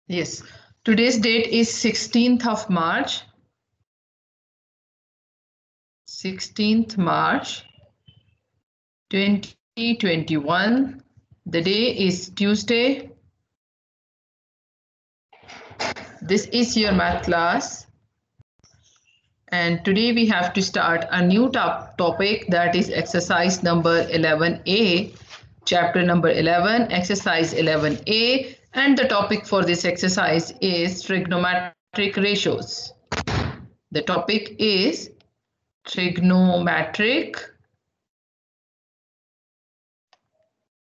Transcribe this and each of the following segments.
Yes. Today's date is 16th of March. 16th March 2021. The day is Tuesday. This is your math class. And today we have to start a new topic, that is exercise number 11A, chapter number 11, exercise 11A. And the topic for this exercise is trigonometric ratios. The topic is trigonometric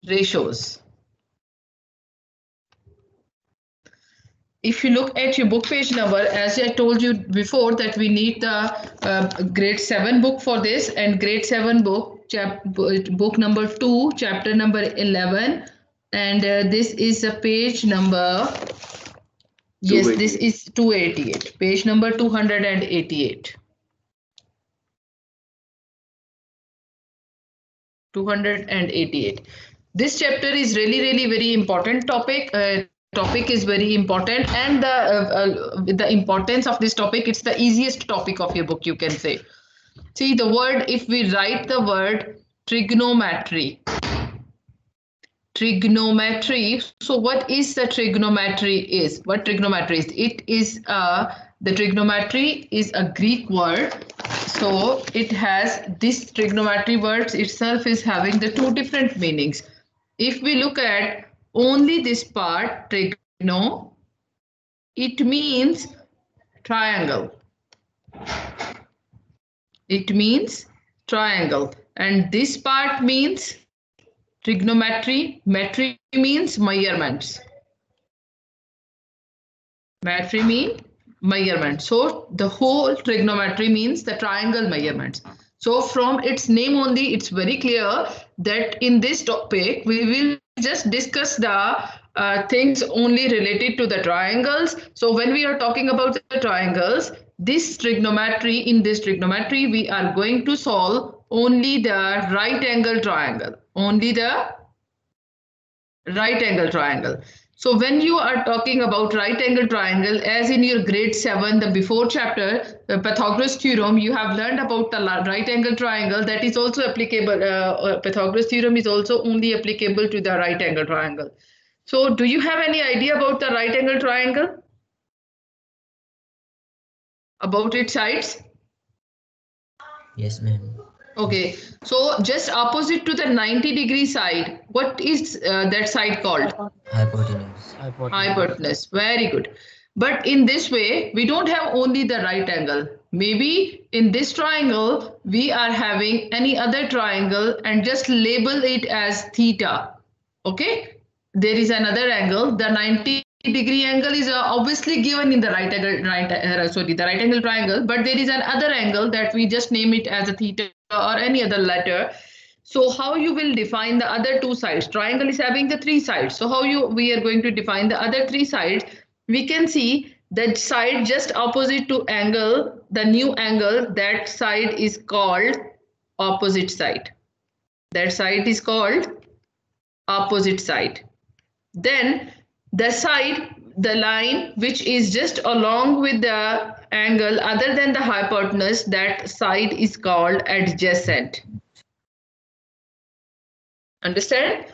ratios. If you look at your book page number, as I told you before, that we need the grade 7 book for this, and grade 7 book, book number 2, chapter number 11, and this is a page number, yes, this is 288, page number 288. 288. This chapter is really very important topic. Topic is very important, and the importance of this topic, it's the easiest topic of your book, you can say. See the word, if we write the word trigonometry, so what is the trigonometry is? What trigonometry is? It is the trigonometry is a Greek word, so it has this trigonometry words itself is having the two different meanings. If we look at only this part, trigono, it means triangle. It means triangle. And this part means trigonometry. Metry means measurements. Metry means measurement. So the whole trigonometry means the triangle measurements. So from its name only, it's very clear that in this topic, we will just discuss the things only related to the triangles. So when we are talking about the triangles, this trigonometry, in this trigonometry, we are going to solve only the right angle triangle. Only the right angle triangle. So when you are talking about right angle triangle, as in your grade 7, the before chapter, the Pythagoras theorem, you have learned about the right angle triangle. That is also applicable. Pythagoras theorem is also only applicable to the right angle triangle. So do you have any idea about the right angle triangle? About its sides? Yes, ma'am. Okay, so just opposite to the 90-degree side, what is that side called? Hypotenuse. Hypotenuse. Very good. But in this way, we don't have only the right angle. Maybe in this triangle, we are having any other triangle and just label it as theta. Okay, there is another angle. The 90-degree angle is obviously given in the right angle triangle, but there is another angle that we just name it as a theta or any other letter. So how you will define the other two sides? Triangle is having the three sides. So how we are going to define the other three sides? We can see that side just opposite to angle, the new angle, that side is called opposite side. That side is called opposite side. Then the side, the line which is just along with the angle other than the hypotenuse, that side is called adjacent. Understand?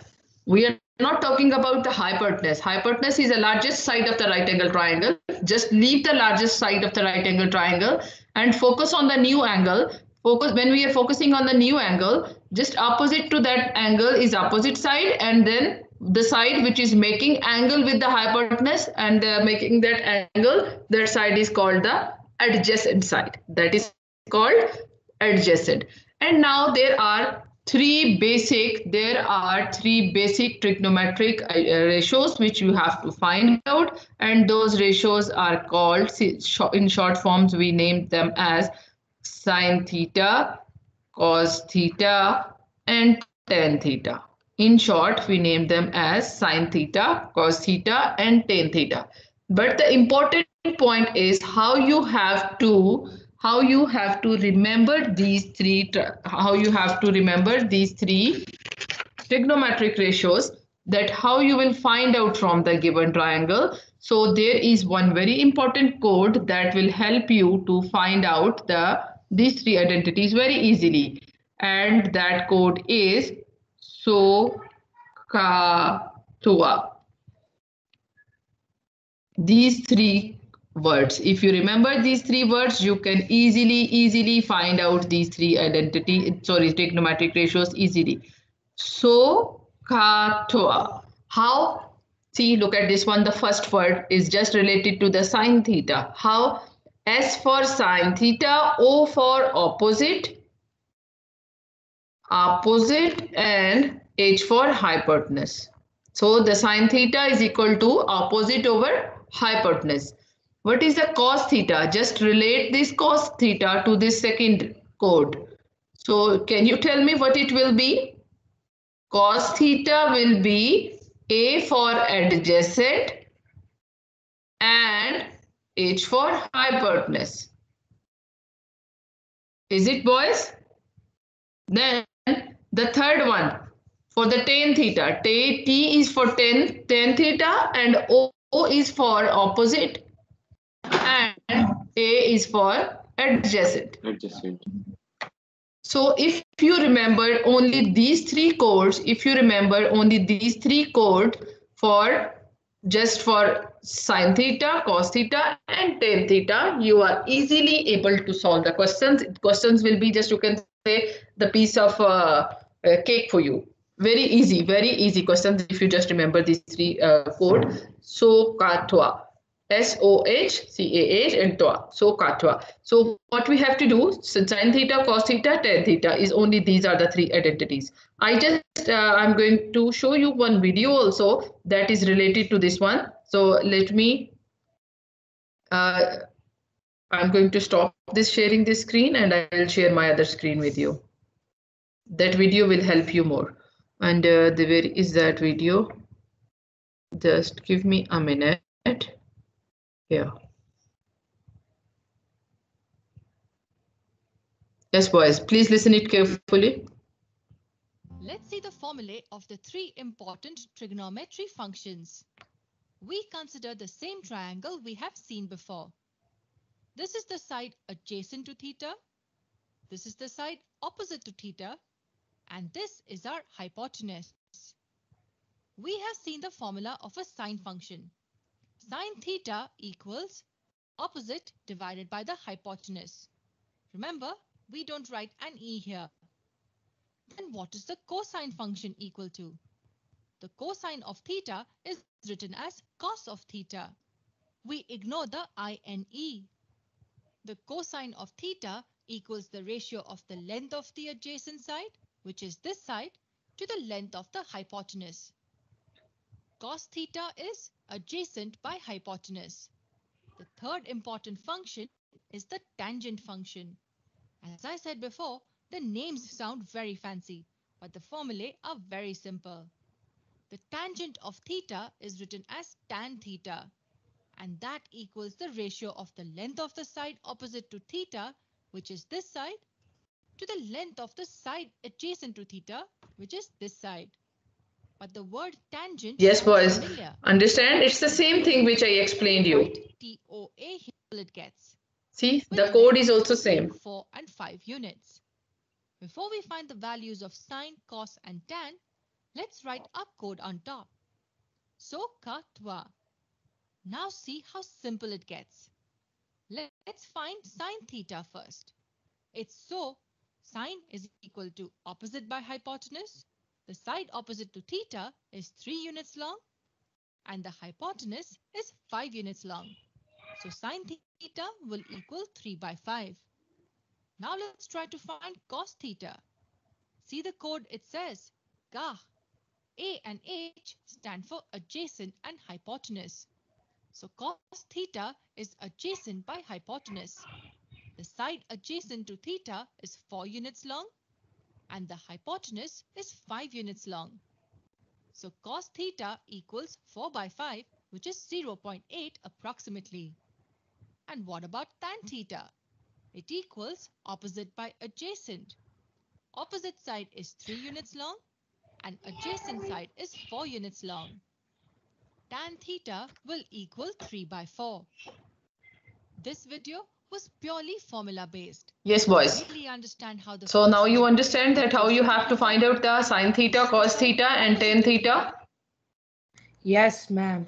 We are not talking about the hypotenuse. Hypotenuse is the largest side of the right angle triangle. Just leave the largest side of the right angle triangle and focus on the new angle. Focus when we are focusing on the new angle, just opposite to that angle is opposite side, and then the side which is making angle with the hypotenuse and making that angle, that side is called the adjacent side. That is called adjacent. And now there are three basic trigonometric ratios which you have to find out, and those ratios are called, in short forms we named them as sin theta, cos theta, and tan theta. In short, we named them as sin theta, cos theta, and tan theta. But the important point is how you have to remember these three trigonometric ratios, that how you will find out from the given triangle. So there is one very important code that will help you to find out these three identities very easily. And that code is SOHCAHTOA. These three words. If you remember these three words, you can easily find out these three trigonometric ratios easily. SOHCAHTOA. How? See, look at this one. The first word is just related to the sine theta. How? S for sine theta, O for opposite, and H for hypotenuse. So the sine theta is equal to opposite over hypotenuse. What is the cos theta? Just relate this cos theta to this second code. So can you tell me what it will be? Cos theta will be A for adjacent and H for hypotenuse. Is it, boys? Then the third one for the tan theta. T is for tan theta and O is for opposite and A is for adjacent. So if you remember only these three codes, for sine theta, cos theta, and tan theta, you are easily able to solve the questions. Questions will be just, you can say, the piece of cake for you. Very easy questions if you just remember these three code. SOHCAHTOA. SOHCAH and TOA. SOHCAHTOA. So what we have to do, sine theta, cos theta, tan theta is only these are the three identities. I'm going to show you one video also that is related to this one. So I'm going to stop sharing this screen and I will share my other screen with you. That video will help you more. And where is that video? Just give me a minute. Here. Yes, boys, please listen it carefully. Let's see the formulae of the three important trigonometry functions. We consider the same triangle we have seen before. This is the side adjacent to theta. This is the side opposite to theta. And this is our hypotenuse. We have seen the formula of a sine function. Sine theta equals opposite divided by the hypotenuse. Remember, we don't write an e here. Then what is the cosine function equal to? The cosine of theta is written as cos of theta. We ignore the ine. The cosine of theta equals the ratio of the length of the adjacent side, which is this side, to the length of the hypotenuse. Cos theta is adjacent by hypotenuse. The third important function is the tangent function. As I said before, the names sound very fancy, but the formulae are very simple. The tangent of theta is written as tan theta, and that equals the ratio of the length of the side opposite to theta, which is this side, to the length of the side adjacent to theta, which is this side. But the word tangent, yes, boys, familiar. Understand? It's the same thing which I explained you. TOA it gets. See, the code is also same. 4 and 5 units. Before we find the values of sine, cos, and tan, let's write our code on top. SOHCAHTOA. Now see how simple it gets. Let's find sine theta first. It's sine is equal to opposite by hypotenuse. The side opposite to theta is 3 units long and the hypotenuse is 5 units long. So sine theta will equal 3 by 5. Now let's try to find cos theta. See the code, it says CAH. A and H stand for adjacent and hypotenuse. So cos theta is adjacent by hypotenuse. The side adjacent to theta is 4 units long and the hypotenuse is 5 units long. So cos theta equals 4 by 5, which is 0.8 approximately. And what about tan theta? It equals opposite by adjacent. Opposite side is 3 units long and adjacent side is 4 units long. tan theta will equal 3 by 4. This video was purely formula based. Yes, To boys. really understand how the So now you functions understand that how you have to find out the sine theta, cos theta, and tan theta. Yes, ma'am.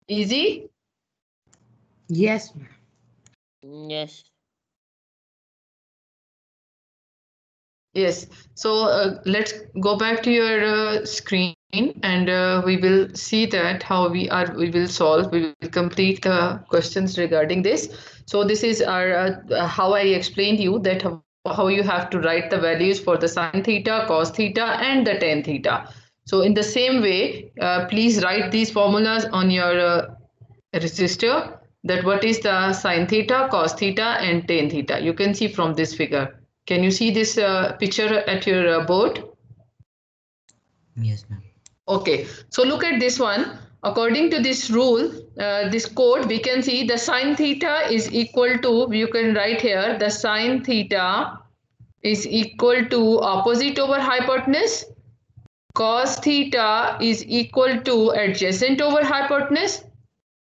Easy? Yes, ma'am. Yes. Yes. So let's go back to your screen, and we will see that how we will solve. We will complete the questions regarding this. So this is our how I explained you that how you have to write the values for the sine theta, cos theta, and the tan theta. So in the same way, please write these formulas on your register. That what is the sine theta, cos theta, and tan theta. You can see from this figure. Can you see this picture at your board? Yes, ma'am. Okay, so look at this one. According to this rule, this code, we can see the sine theta is equal to, you can write here, the sine theta is equal to opposite over hypotenuse. Cos theta is equal to adjacent over hypotenuse.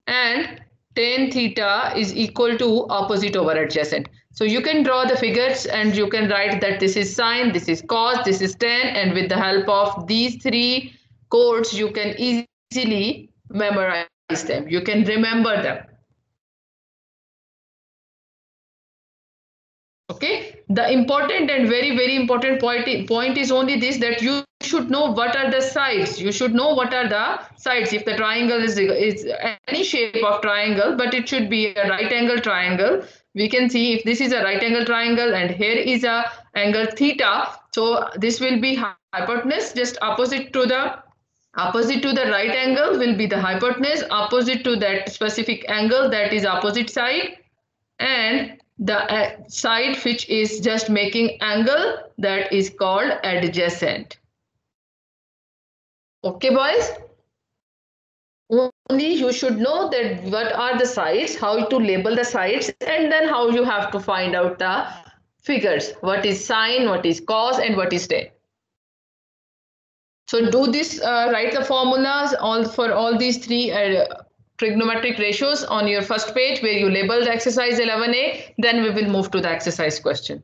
And tan theta is equal to opposite over adjacent. So you can draw the figures and you can write that this is sine, this is cos, this is tan, and with the help of these three codes, you can easily memorize them. You can remember them. Okay, the important and very important point is only this, that you should know what are the sides. You should know what are the sides. If the triangle is any shape of triangle, but it should be a right angle triangle. We can see if this is a right angle triangle and here is a angle theta, so this will be hypotenuse, just opposite to the right angle will be the hypotenuse, opposite to that specific angle, that is opposite side, and the side which is just making angle, that is called adjacent. Okay, boys? Only you should know that what are the sides, how to label the sides, and then how you have to find out the figures. What is sine, what is cos, and what is tan. So do this, write the formulas for all these three trigonometric ratios on your first page where you label the exercise 11A. Then we will move to the exercise question.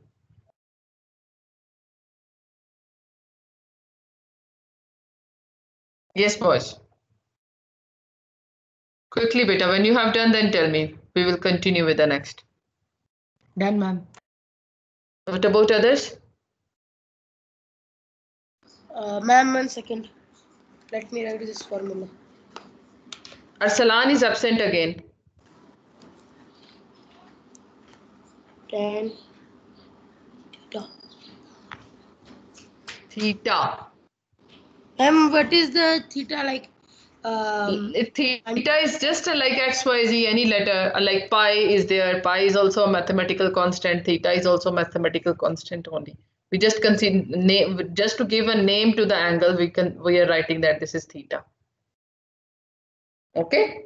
Yes, boys. Quickly, beta. When you have done, then tell me. We will continue with the next. Done, ma'am. What about others? Ma'am, 1 second. Let me write this formula. Arsalan is absent again. Tan theta. Theta. Ma'am, what is the theta like? Theta is just like XYZ, any letter, like pi is there. Pi is also a mathematical constant. Theta is also a mathematical constant only. We just consider name, just to give a name to the angle, we are writing that this is theta. Okay.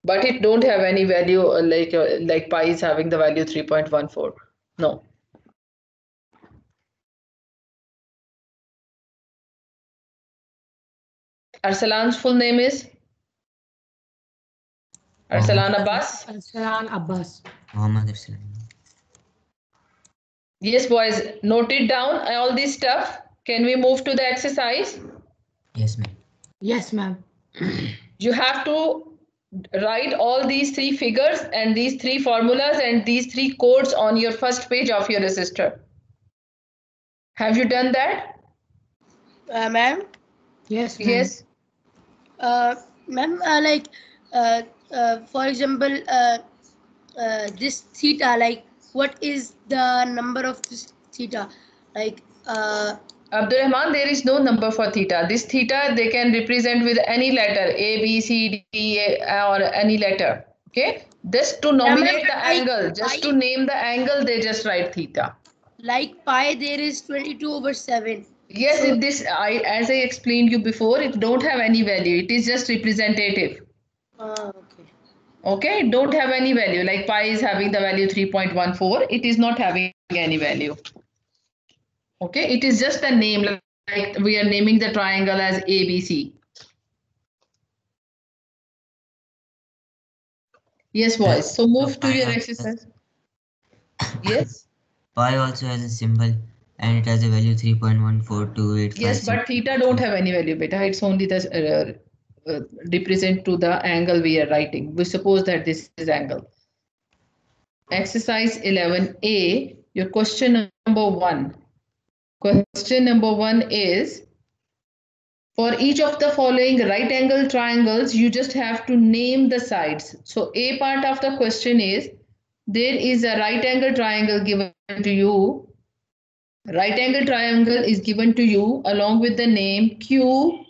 But it don't have any value like pi is having the value 3.14. No. Arsalan's full name is? Arsalan Abbas? Arsalan Abbas. Muhammad Arsalan. Yes, boys, note it down, all this stuff. Can we move to the exercise? Yes, ma'am. Yes, ma'am. You have to write all these three figures and these three formulas and these three codes on your first page of your register. Have you done that? Ma'am? Yes, ma'am. Yes. Ma'am, for example, this theta, like, what is the number of this theta? Like, Abdurrahman, there is no number for theta. This theta, they can represent with any letter, A, B, C, D, or any letter. Okay? Just to nominate the angle, just to name the angle, they just write theta. Like pi, there is 22/7. Yes, So, as I explained you before, it don't have any value. It is just representative. okay. Okay, don't have any value. Like pi is having the value 3.14. It is not having any value. Okay, it is just a name. Like we are naming the triangle as ABC. Yes, boys. So move to your exercise. Yes. Pi also has a symbol and it has a value 3.14285. Yes, but theta don't have any value, beta. It's only the represent to the angle we are writing. We suppose that this is angle. Exercise 11A, your question number 1. Question number 1 is, for each of the following right angle triangles, you just have to name the sides. So A part of the question is, there is a right angle triangle given to you. Right angle triangle is given to you along with the name Q,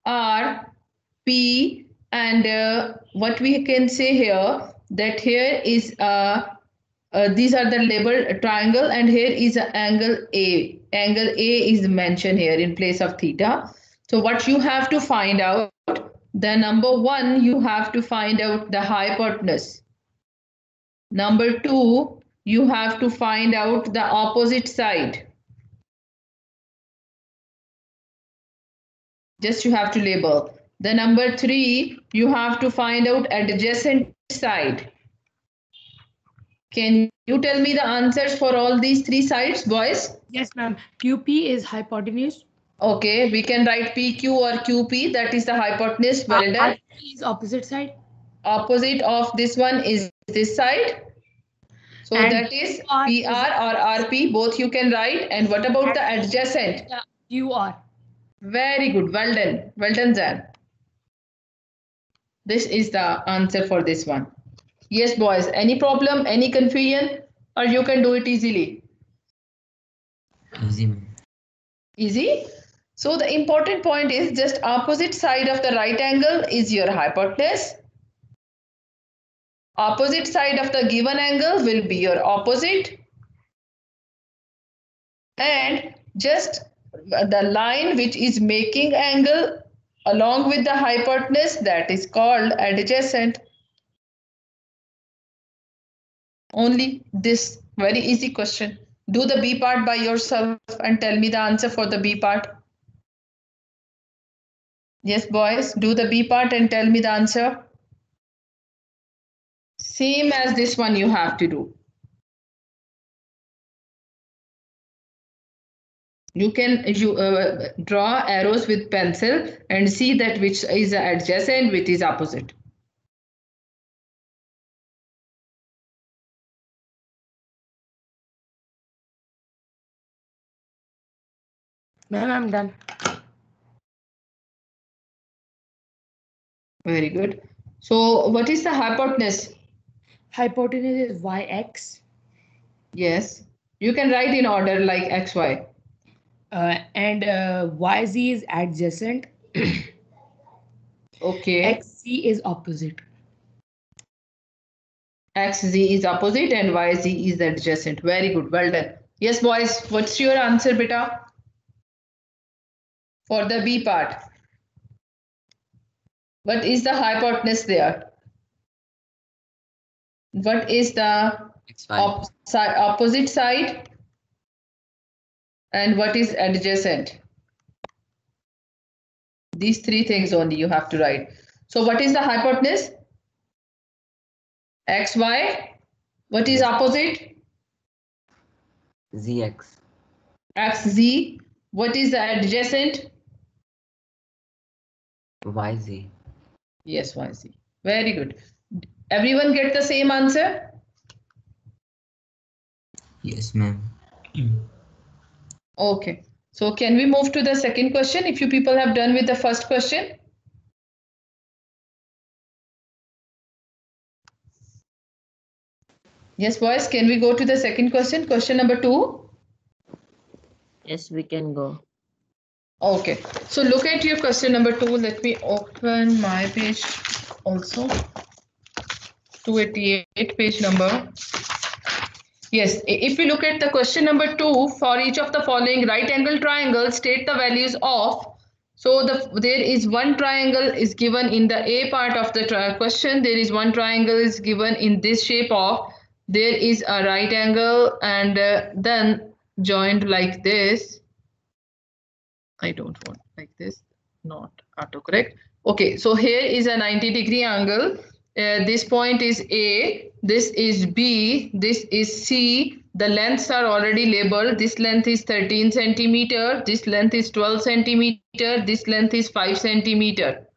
R, P, and what we can say here, that here is these are the labeled triangle, and here is an angle A. Angle A is mentioned here in place of theta. So what you have to find out, the number 1, you have to find out the hypotenuse. Number 2, you have to find out the opposite side. Just you have to label. The number 3, you have to find out adjacent side. Can you tell me the answers for all these 3 sides, boys? Yes, ma'am. QP is hypotenuse. Okay, we can write PQ or QP, that is the hypotenuse. Well done. RP is opposite side. Opposite of this one is this side. So And that is PR is- PR or RP, both you can write. And what about the adjacent? Yeah, QR. Very good. Well done. Well done, Zan. This is the answer for this one. Yes, boys. Any problem, any confusion, or you can do it easily? Easy, ma'am. Easy. So the important point is just opposite side of the right angle is your hypotenuse. Opposite side of the given angle will be your opposite. And just the line which is making angle along with the hypotenuse, that is called adjacent. Only this very easy question. Do the B part by yourself and tell me the answer for the B part. Yes, boys, do the B part and tell me the answer. Same as this one you have to do. You can draw arrows with pencil and see that which is adjacent, which is opposite. Ma'am, I'm done. Very good. So what is the hypotenuse? Hypotenuse is YX. Yes. You can write in order like XY. And YZ is adjacent. Okay. XZ is opposite. XZ is opposite and YZ is adjacent. Very good. Well done. Yes, boys. What's your answer, beta? For the B part. What is the hypotenuse there? What is the opposite side? And what is adjacent? These 3 things only you have to write. So what is the hypotenuse? XY. What is opposite? ZX. XZ. What is the adjacent? YZ. Yes, YZ. Very good. Everyone get the same answer? Yes, ma'am. Okay. So can we move to the second question if you people have done with the first question? Yes, boys, can we go to the second question? Question number 2. Yes, we can go. Okay. So look at your question number 2. Let me open my page also. 288 page number. Yes, if we look at the question number 2, for each of the following right angle triangles, state the values of. So there is one triangle is given in the A part of the question. There is one triangle is given in this shape of. There is a right angle and then joined like this. I don't want like this, not autocorrect. Okay, so here is a 90-degree angle. This point is A, this is B, this is C. The lengths are already labeled. This length is 13 centimeter, this length is 12 centimeter, this length is 5 centimeter.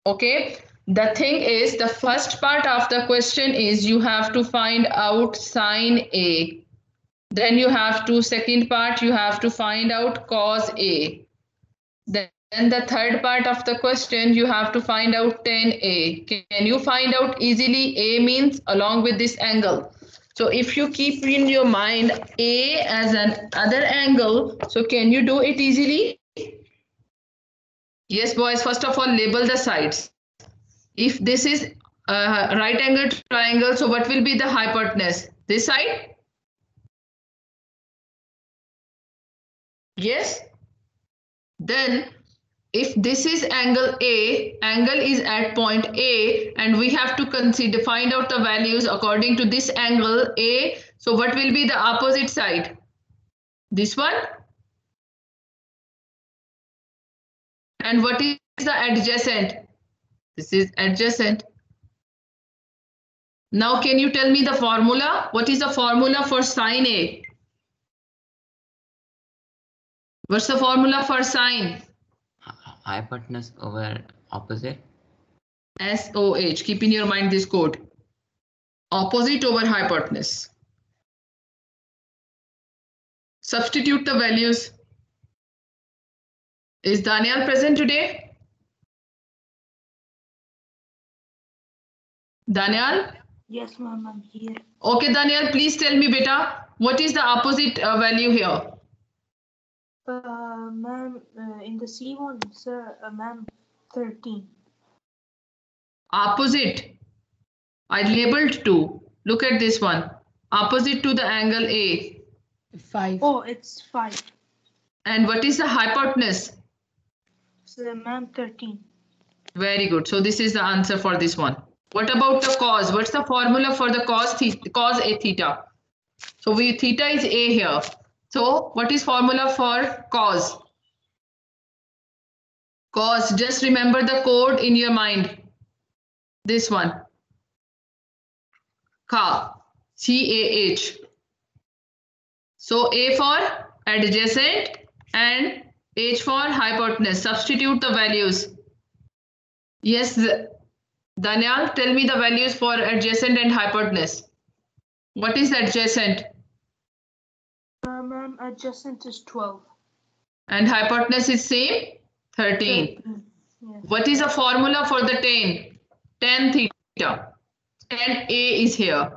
Okay, the thing is, the first part of the question is you have to find out sine A. Then you have to, second part, you have to find out cos A. Then the third part of the question, you have to find out tan A. Can you find out easily? A means along with this angle. So if you keep in your mind A as an other angle, so can you do it easily? Yes, boys, first of all, label the sides. If this is a right angle triangle, so what will be the hypotenuse? This side? Yes. Then if this is angle A, angle is at point A, and we have to consider, find out the values according to this angle A. So what will be the opposite side? This one? And what is the adjacent? This is adjacent. Now can you tell me the formula? What is the formula for sine A? What's the formula for sine? Hypotenuse over opposite. SOH. Keep in your mind this code. Opposite over hypotenuse. Substitute the values. Is Daniel present today? Daniel? Yes, ma'am, I'm here. Okay, Daniel, please tell me, beta, what is the opposite value here? Ma'am, in the C1, sir, ma'am, 13. Opposite. I labeled 2. Look at this one. Opposite to the angle A. 5. Oh, it's 5. And what is the hypotenuse? So, ma'am, 13. Very good. So this is the answer for this one. What about the cos? What's the formula for the cos A theta? So theta is A here. So what is formula for cos? Cos, just remember the code in your mind. This one. Ka. CAH. So A for adjacent and H for hypotenuse. Substitute the values. Yes, Daniel, tell me the values for adjacent and hypotenuse. What is adjacent? Ma'am, adjacent is 12. And hypotenuse is same? 13. Yes. What is the formula for the tan? Tan theta. Tan A is here.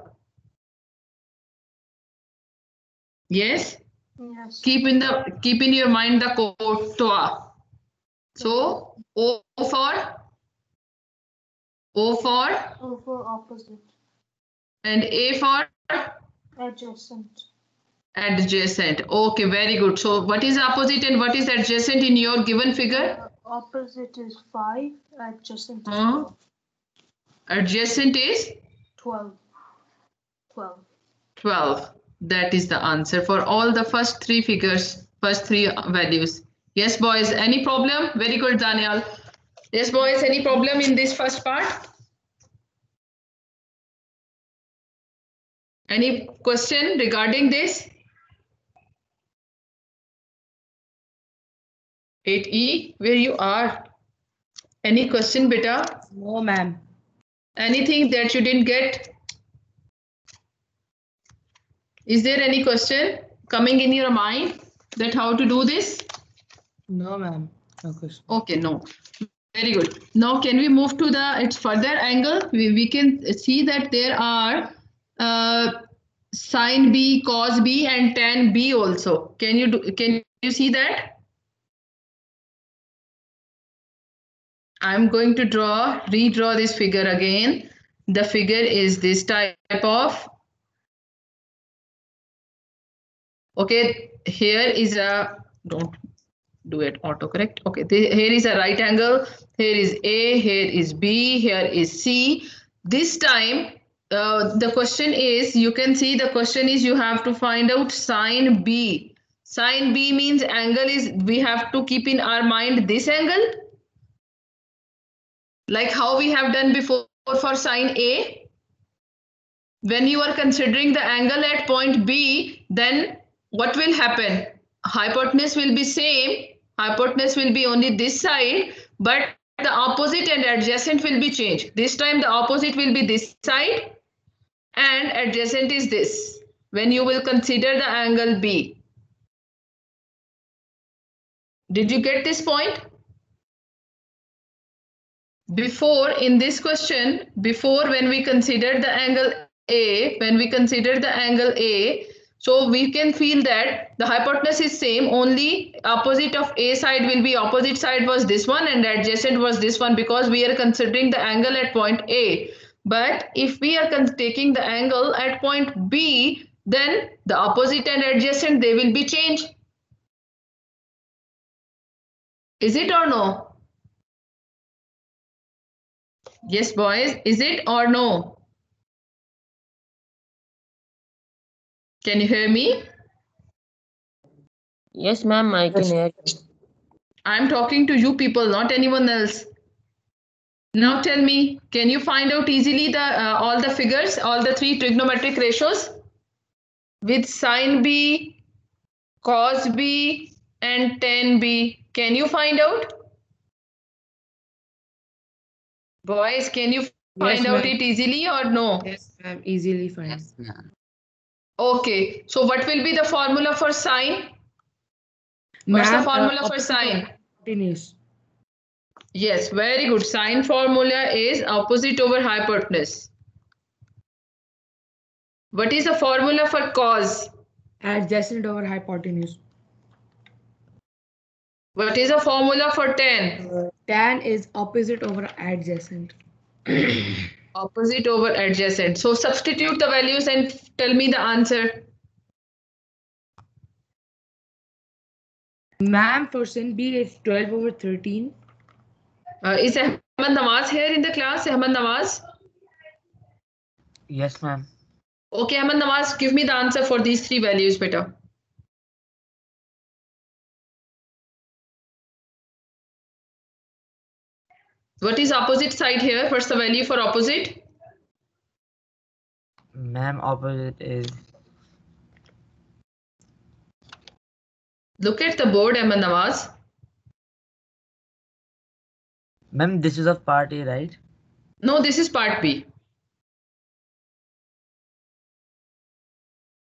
Yes? Yes. Keep in your mind the code TOA. So O for O for opposite. and A for Adjacent. adjacent. Okay, very good. So what is opposite and what is adjacent in your given figure? Opposite is 5. Adjacent is Huh? Adjacent is 12. 12. 12. That is the answer for all the first 3 figures, first 3 values. Yes, boys, any problem? Very good, Daniel. Yes, boys, any problem in this first part? Any question regarding this? 8E, where you are? Any question, beta? No, ma'am. Anything that you didn't get? Is there any question coming in your mind that how to do this? No, ma'am. No question. Okay, no. Very good. Now can we move to its further angle? We can see that there are sine B, cos B and tan B also. Can you see that? I'm going to redraw this figure again. The figure is this type of. Okay, here is a, don't do it autocorrect. Okay, here is a right angle. Here is A, here is B, here is C. This time, the question is, you can see the question is you have to find out sine B. Sine B means angle is, we have to keep in our mind this angle. Like how we have done before for sine A. When you are considering the angle at point B, then what will happen? Hypotenuse will be same. Hypotenuse will be only this side, but the opposite and adjacent will be changed. This time the opposite will be this side and adjacent is this. When you will consider the angle B. Did you get this point? Before, in this question, before when we considered the angle A, so we can feel that the hypotenuse is same, only opposite of A side will be, opposite side was this one and adjacent was this one, because we are considering the angle at point A. But if we are taking the angle at point B, then the opposite and adjacent, they will be changed. Is it or no? Yes, boys, is it or no? Can you hear me? Yes, ma'am, I can hear you. I'm talking to you people, not anyone else. Now tell me, can you find out easily the all the figures, all the three trigonometric ratios with sine B, cos B, and tan B? Can you find out? Boys, can you find out it easily or no? Yes, ma'am. Easily find. Yes, ma'am. Okay, so what will be the formula for sine? What's the formula for sine? Hypotenuse. Yes, very good. Sine formula is opposite over hypotenuse. What is the formula for cos? Adjacent over hypotenuse. What is the formula for tan? Tan is opposite over adjacent. Opposite over adjacent. So substitute the values and tell me the answer. Ma'am, for sin B is 12 over 13. Is Ahmad Nawaz here in the class? Ahmad Nawaz? Yes, ma'am. Okay, Ahmad Nawaz, give me the answer for these three values, beta. What is opposite side here? What's the value for opposite? Ma'am, opposite is... Look at the board, Ahmad Nawaz. Ma'am, this is of part A, right? No, this is part B.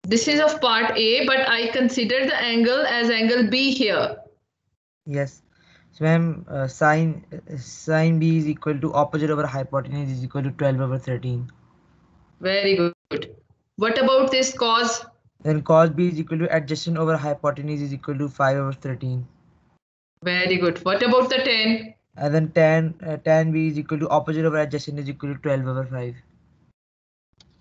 This is of part A, but I consider the angle as angle B here. Yes. So, ma'am, sine B is equal to opposite over hypotenuse is equal to 12 over 13. Very good. What about this cos? Then cos B is equal to adjacent over hypotenuse is equal to 5 over 13. Very good. What about the tan? And then tan B is equal to opposite over adjacent is equal to 12 over 5.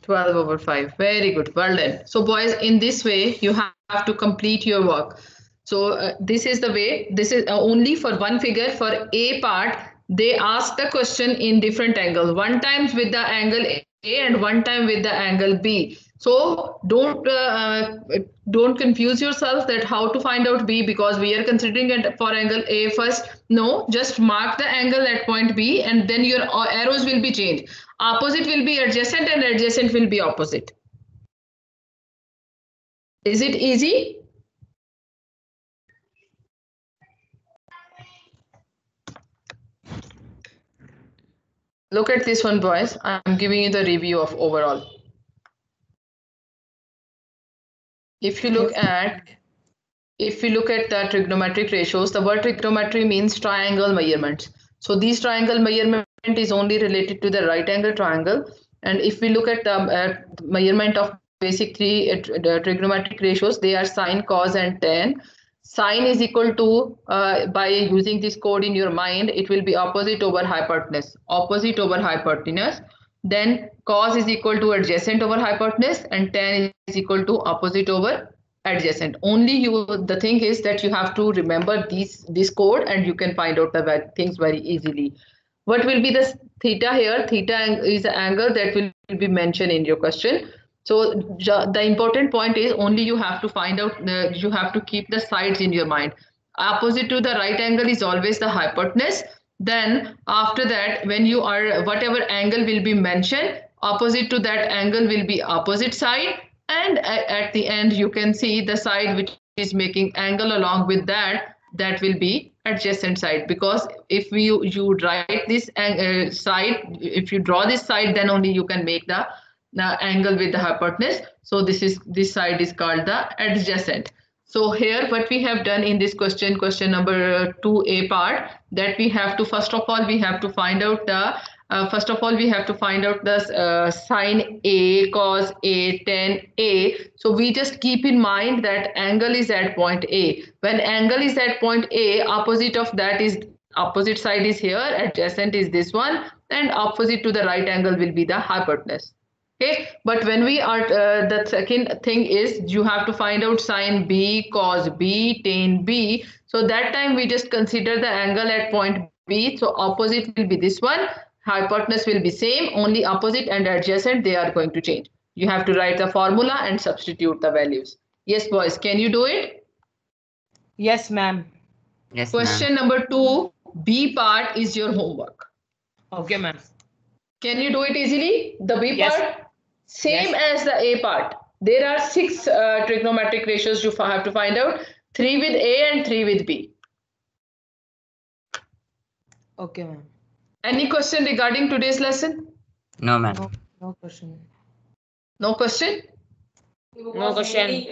12 over 5. Very good. Well done. So boys, in this way, you have to complete your work. So this is the way. This is only for one figure. For A part, they ask the question in different angles. One time with the angle A and one time with the angle B. So don't confuse yourself that how to find out B, because we are considering it for angle A first. No, just mark the angle at point B and then your arrows will be changed. Opposite will be adjacent and adjacent will be opposite. Is it easy? Look at this one, boys. I'm giving you the review of overall. If you look at the trigonometric ratios, the word trigonometry means triangle measurements. So these triangle measurement is only related to the right angle triangle. And if we look at the measurement of basic three trigonometric ratios, they are sine, cos, and tan. Sine is equal to, by using this code in your mind, it will be opposite over hypotenuse. Opposite over hypotenuse. Then cos is equal to adjacent over hypotenuse, and tan is equal to opposite over adjacent. Only the thing is that you have to remember this code and you can find out the things very easily. What will be the theta here? Theta is the angle that will be mentioned in your question. So the important point is only you have to find out, you have to keep the sides in your mind. Opposite to the right angle is always the hypotenuse. Then after that, when you are, whatever angle will be mentioned, opposite to that angle will be opposite side. And at the end, you can see the side which is making angle along with that, that will be adjacent side. Because if you write this side, if you draw this side, then only you can make the angle with the hypotenuse. So this side is called the adjacent. So here what we have done in this question number 2a part, that we have to, first of all we have to find out the sine A, cos A, tan A. So we just keep in mind that angle is at point A. When angle is at point A, opposite of that is, opposite side is here, adjacent is this one, and opposite to the right angle will be the hypotenuse. Okay, but when we are, the second thing is you have to find out sine B, cos B, tan B. So that time we just consider the angle at point B. So opposite will be this one, hypotenuse will be same, only opposite and adjacent, they are going to change. You have to write the formula and substitute the values. Yes, boys, can you do it? Yes, ma'am. Yes, Question number 2, B part is your homework. Okay, ma'am. Can you do it easily? The B Yes. part? Same as the A part. There are 6 trigonometric ratios you have to find out. 3 with A and 3 with B. Okay, ma'am. Any question regarding today's lesson? No, ma'am. No question. No question? No question.